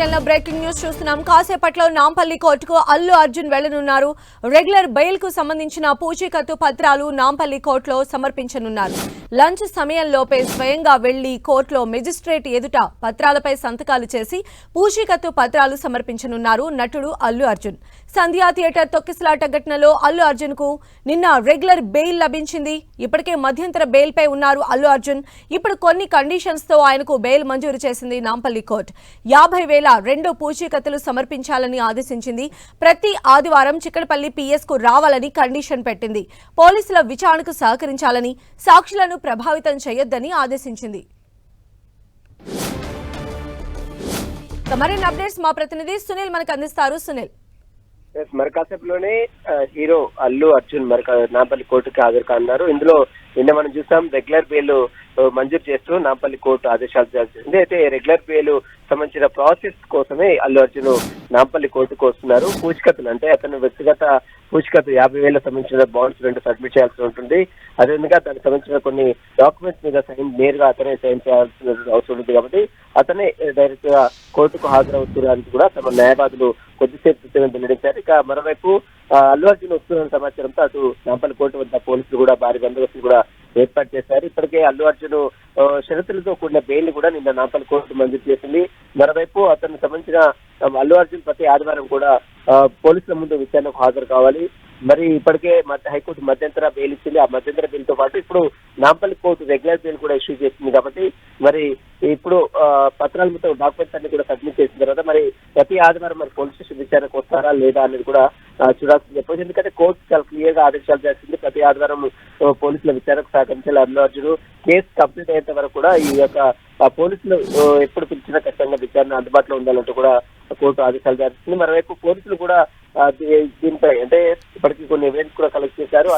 నేపథ్యంలో breaking news చూస్తున్నాం. కాసేపట్లో నాంపల్లి కోర్టుకు అల్లు అర్జున్ వెళ్లనున్నారు. రెగ్యులర్ బెయిల్ కు సంబంధించిన పూచీకత్తు పత్రాలు నాంపల్లి కోర్టులో సమర్పించనున్నారు. లంచ్ సమయంలోపే స్వయంగా వెళ్లి కోర్టులో మెజిస్ట్రేట్ ఎదుట పత్రాలపై సంతకాలు చేసి పూచీకత్తు పత్రాలు సమర్పించనున్నారు నటుడు అల్లు అర్జున్. సంధ్యా థియేటర్ తొక్కిసలాట ఘటనలో అల్లు అర్జున్ కు నిన్న రెగ్యులర్ బెయిల్ లభించింది. ఇప్పటికే మధ్యంతర బెయిల్ పై ఉన్నారు అల్లు అర్జున్. ఇప్పుడు కొన్ని కండిషన్స్ తో ఆయనకు బెయిల్ మంజూరు చేసింది నాంపల్లి కోర్టు. 50,000 2 పూచీకత్తులు సమర్పించాలని ఆదేశించింది. ప్రతి ఆదివారం చిక్కడపల్లి పిఎస్ కు రావాలని కండిషన్ పెట్టింది. పోలీసుల విచారణకు సహకరించాలని, సాక్షులను ప్రభావితం చేయొద్దని ఆదేశించింది. మరిన్ని అప్డేట్స్ మా ప్రతినిధి సునీల్ మనకు అందిస్తారు. సునీల్, మరి కాసేపులోనే హీరో అల్లు అర్జున్ నాంపల్లి కోర్టుకి హాజరు కానున్నారు. ఇందులో నిన్న మనం చూసాం రెగ్యులర్ బెయిల్ మంజూరు చేస్తూ నాంపల్లి కోర్టు ఆదేశాలు జారీ చేసింది. అయితే రెగ్యులర్ బెయిల్ సంబంధించిన ప్రాసెస్ కోసమే అల్లు అర్జున్ నాంపల్లి కోర్టుకు వస్తున్నారు. పూచీకత్తులు అంటే అతను వ్యక్తిగత పూచీకత్తు 50,000 సంబంధించిన బాండ్స్ 2 సబ్మిట్ చేయాల్సి ఉంటుంది. అదేవిధంగా దానికి సంబంధించిన కొన్ని డాక్యుమెంట్స్ మీద నేరుగా అతనే సైన్ చేయాల్సిన అవసరం ఉంది. కాబట్టి అతనే డైరెక్ట్ గా కోర్టుకు హాజరవుతున్నారని కూడా తమ న్యాయవాదులు కొద్దిసేపు వెల్లడించారు. ఇక మరోవైపు అల్లు అర్జున్ వస్తున్న సమాచారంతో అటు నాంపల్లి కోర్టు వద్ద పోలీసులు కూడా భారీ బందోబస్తు కూడా ఏర్పాటు చేశారు. ఇప్పటికే అల్లు అర్జున్ షరతులతో కూడిన బెయిల్ కూడా నిన్న నాంపల్లి కోర్టు మంజూరు చేసింది. మరోవైపు అతనికి సంబంధించిన అల్లు అర్జున్ ప్రతి ఆదివారం కూడా పోలీసుల ముందు విచారణకు హాజరు కావాలి. మరి ఇప్పటికే హైకోర్టు మధ్యంతర బెయిల్ ఇచ్చింది. ఆ మధ్యంతర బెయిల్ తో పాటు ఇప్పుడు నాంపల్లి కోర్టు రెగ్యులర్ బెయిల్ కూడా ఇష్యూ చేసింది. కాబట్టి మరి ఇప్పుడు పత్రాల మొత్తం డాక్యుమెంట్స్ అన్ని కూడా సబ్మిట్ చేసిన తర్వాత మరి ప్రతి ఆదివారం మరి పోలీస్ స్టేషన్ విచారణకు వస్తారా లేదా అనేది కూడా చూడాల్సింది చెప్పవచ్చు. ఎందుకంటే కోర్టు చాలా క్లియర్ గా ఆదేశాలు చేస్తుంది. ప్రతి ఆదివారం పోలీసుల విచారణకు సహకరించాలి. అల్లు అర్జున్ కేసు కంప్లీట్ అయ్యేంత వరకు కూడా ఈ యొక్క పోలీసులు ఎప్పుడు పిలిచినా ఖచ్చితంగా విచారణ అందుబాటులో ఉండాలంటూ కూడా కోర్టు ఆదేశాలు జారీ. మరోవైపు పోలీసులు కూడా దీనిపై అంటే ఇప్పటికీ కొన్ని ఈవెంట్స్ కూడా కలెక్ట్ చేశారు.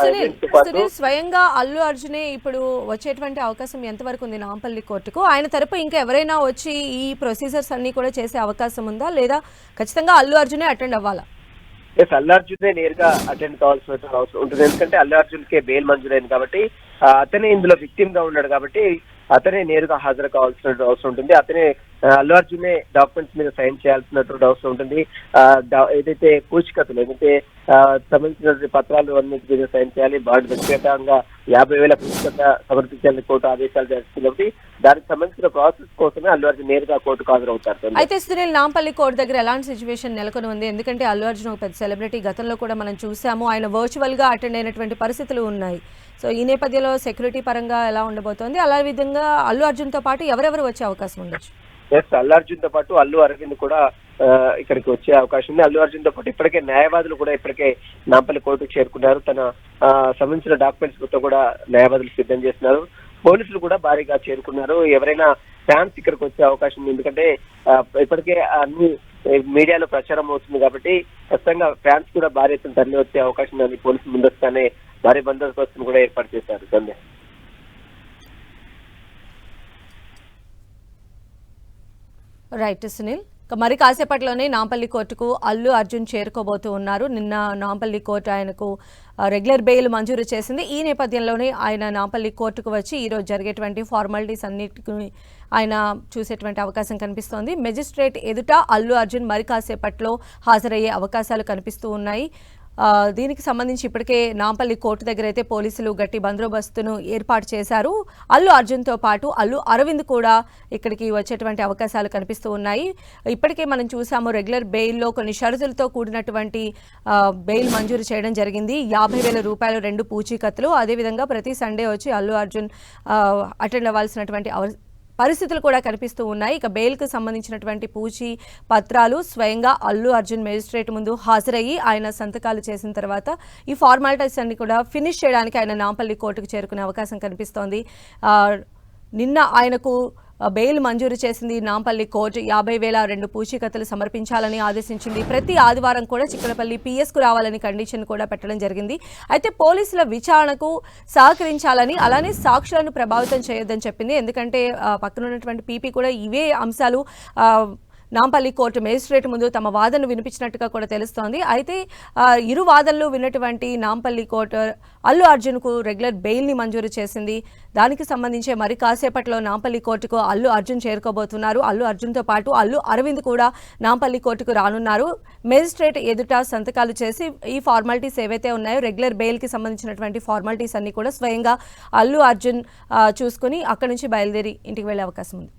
స్వయంగా అల్లు అర్జునే ఇప్పుడు వచ్చేటువంటి అవకాశం ఎంతవరకు ఉంది నాంపల్లి కోర్టుకు? ఆయన తరపు ఇంకా ఎవరైనా వచ్చి ఈ ప్రొసీజర్స్ అన్ని కూడా చేసే అవకాశం ఉందా, లేదా ఖచ్చితంగా అల్లు అర్జునే అటెండ్ అవ్వాలా? అల్లు అర్జునే నేరుగా అటెండ్ కావాల్సిన అవసరం ఉంటుంది. ఎందుకంటే అల్లు అర్జున్ కే బెయిల్ మంజూరైంది కాబట్టి అతనే ఇందులో విక్టిమ్ గా ఉన్నాడు. కాబట్టి అతనే నేరుగా హాజరు కావాల్సిన అవసరం ఉంటుంది. అతనే అల్లు అర్జునే డాక్యుమెంట్స్ మీద సైన్ చేయాల్సినటువంటి అవసరం ఉంటుంది. ఏదైతే పూచీకత్తులు ఏదైతే సంబంధించిన పత్రాలు అన్నింటి మీద సైన్ చేయాలి. బాండ్ వ్యక్తిగతంగా 50,000 పూచీకత్త సమర్పించాలని కోర్టు ఆదేశాలు చేస్తుంది. కాబట్టి దానికి సంబంధించిన ప్రాసెస్ కోసమే అల్లు అర్జున్ నేరుగా కోర్టుకు హాజరవుతారు. అయితే సునీల్, నాంపల్లి కోర్టు దగ్గర ఎలాంటి సిచ్యువేషన్ నెలకొని ఉంది? ఎందుకంటే అల్లు అర్జున్ ఒక పెద్ద సెలబ్రిటీ, గతంలో కూడా మనం చూసాము. ఆయన వర్చువల్ గా అటెండ్ అయినటువంటి పరిస్థితులు ఉన్నాయి. సో ఈ నేపథ్యంలో సెక్యూరిటీ పరంగా ఎలా ఉండబోతోంది? అలా విధంగా అల్లు అర్జున్ తో పాటు ఎవరెవరు వచ్చే అవకాశం ఉండొచ్చు? అల్లు అర్జున్ తో పాటు అల్లు అరవింద్ కూడా ఇక్కడికి వచ్చే అవకాశం ఉంది. అల్లు అర్జున్ తో పాటు ఇప్పటికే న్యాయవాదులు కూడా ఇప్పటికే నాంపల్లి కోర్టుకు చేరుకున్నారు. తన సంబంధించిన డాక్యుమెంట్స్ మొత్తం కూడా న్యాయవాదులు సిద్ధం చేస్తున్నారు. పోలీసులు కూడా భారీగా చేరుకున్నారు. ఎవరైనా ఫ్యాన్స్ ఇక్కడికి వచ్చే అవకాశం ఉంది. ఎందుకంటే ఇప్పటికే అన్ని మీడియాలో ప్రచారం అవుతుంది కాబట్టి ఖచ్చితంగా ఫ్యాన్స్ కూడా భారీ ఎత్తున తరలి వచ్చే అవకాశం ఉందని పోలీసులు ముందస్తుగానే భారీ బందోబస్తును కూడా ఏర్పాటు చేశారు. సంధ్య, రైట్ సునీల్. మరి కాసేపట్లోనే నాంపల్లి కోర్టుకు అల్లు అర్జున్ చేరుకోబోతూ ఉన్నారు. నిన్న నాంపల్లి కోర్టు ఆయనకు రెగ్యులర్ బెయిల్ మంజూరు చేసింది. ఈ నేపథ్యంలోనే ఆయన నాంపల్లి కోర్టుకు వచ్చి ఈరోజు జరిగేటువంటి ఫార్మాలిటీస్ అన్నిటికీ ఆయన చూసేటువంటి అవకాశం కనిపిస్తోంది. మెజిస్ట్రేట్ ఎదుట అల్లు అర్జున్ మరి కాసేపట్లో హాజరయ్యే అవకాశాలు కనిపిస్తూ ఉన్నాయి. దీనికి సంబంధించి ఇప్పటికే నాంపల్లి కోర్టు దగ్గర అయితే పోలీసులు గట్టి బందోబస్తును ఏర్పాటు చేశారు. అల్లు అర్జున్తో పాటు అల్లు అరవింద్ కూడా ఇక్కడికి వచ్చేటువంటి అవకాశాలు కనిపిస్తూ ఉన్నాయి. ఇప్పటికే మనం చూసాము రెగ్యులర్ బెయిల్లో కొన్ని షరతులతో కూడినటువంటి బెయిల్ మంజూరు చేయడం జరిగింది. 50,000 రూపాయలు 2 పూచీకత్తులు. అదేవిధంగా ప్రతి సండే వచ్చి అల్లు అర్జున్ అటెండ్ అవ్వాల్సినటువంటి పరిస్థితులు కూడా కనిపిస్తూ ఉన్నాయి. ఇక బెయిల్కు సంబంధించినటువంటి పూచీ పత్రాలు స్వయంగా అల్లు అర్జున్ మేజిస్ట్రేట్ ముందు హాజరయ్యి ఆయన సంతకాలు చేసిన తర్వాత ఈ ఫార్మాలిటీస్ అన్ని కూడా ఫినిష్ చేయడానికి ఆయన నాంపల్లి కోర్టుకు చేరుకునే అవకాశం కనిపిస్తోంది. నిన్న ఆయనకు బెయిల్ మంజూరు చేసింది నాంపల్లి కోర్టు. 50,000 2 పూచీకత్తులు సమర్పించాలని ఆదేశించింది. ప్రతి ఆదివారం కూడా చిక్కడపల్లి పిఎస్కు రావాలని కండిషన్ కూడా పెట్టడం జరిగింది. అయితే పోలీసుల విచారణకు సహకరించాలని, అలానే సాక్షులను ప్రభావితం చేయొద్దని చెప్పింది. ఎందుకంటే పక్కన ఉన్నటువంటి పీపీ కూడా ఇవే అంశాలు నాంపల్లి కోర్టు మేజిస్ట్రేట్ ముందు తమ వాదనను వినిపించినట్టుగా కూడా తెలుస్తోంది. అయితే ఇరు వాదనలు విన్నటువంటి నాంపల్లి కోర్టు అల్లు అర్జున్కు రెగ్యులర్ బెయిల్ని మంజూరు చేసింది. దానికి సంబంధించి మరి కాసేపట్లో నాంపల్లి కోర్టుకు అల్లు అర్జున్ చేరుకోబోతున్నారు. అల్లు అర్జున్తో పాటు అల్లు అరవింద్ కూడా నాంపల్లి కోర్టుకు రానున్నారు. మేజిస్ట్రేట్ ఎదుట సంతకాలు చేసి ఈ ఫార్మాలిటీస్ ఏవైతే ఉన్నాయో రెగ్యులర్ బెయిల్కి సంబంధించినటువంటి ఫార్మాలిటీస్ అన్ని కూడా స్వయంగా అల్లు అర్జున్ చూసుకుని అక్కడి నుంచి బయలుదేరి ఇంటికి వెళ్ళే అవకాశం ఉంది.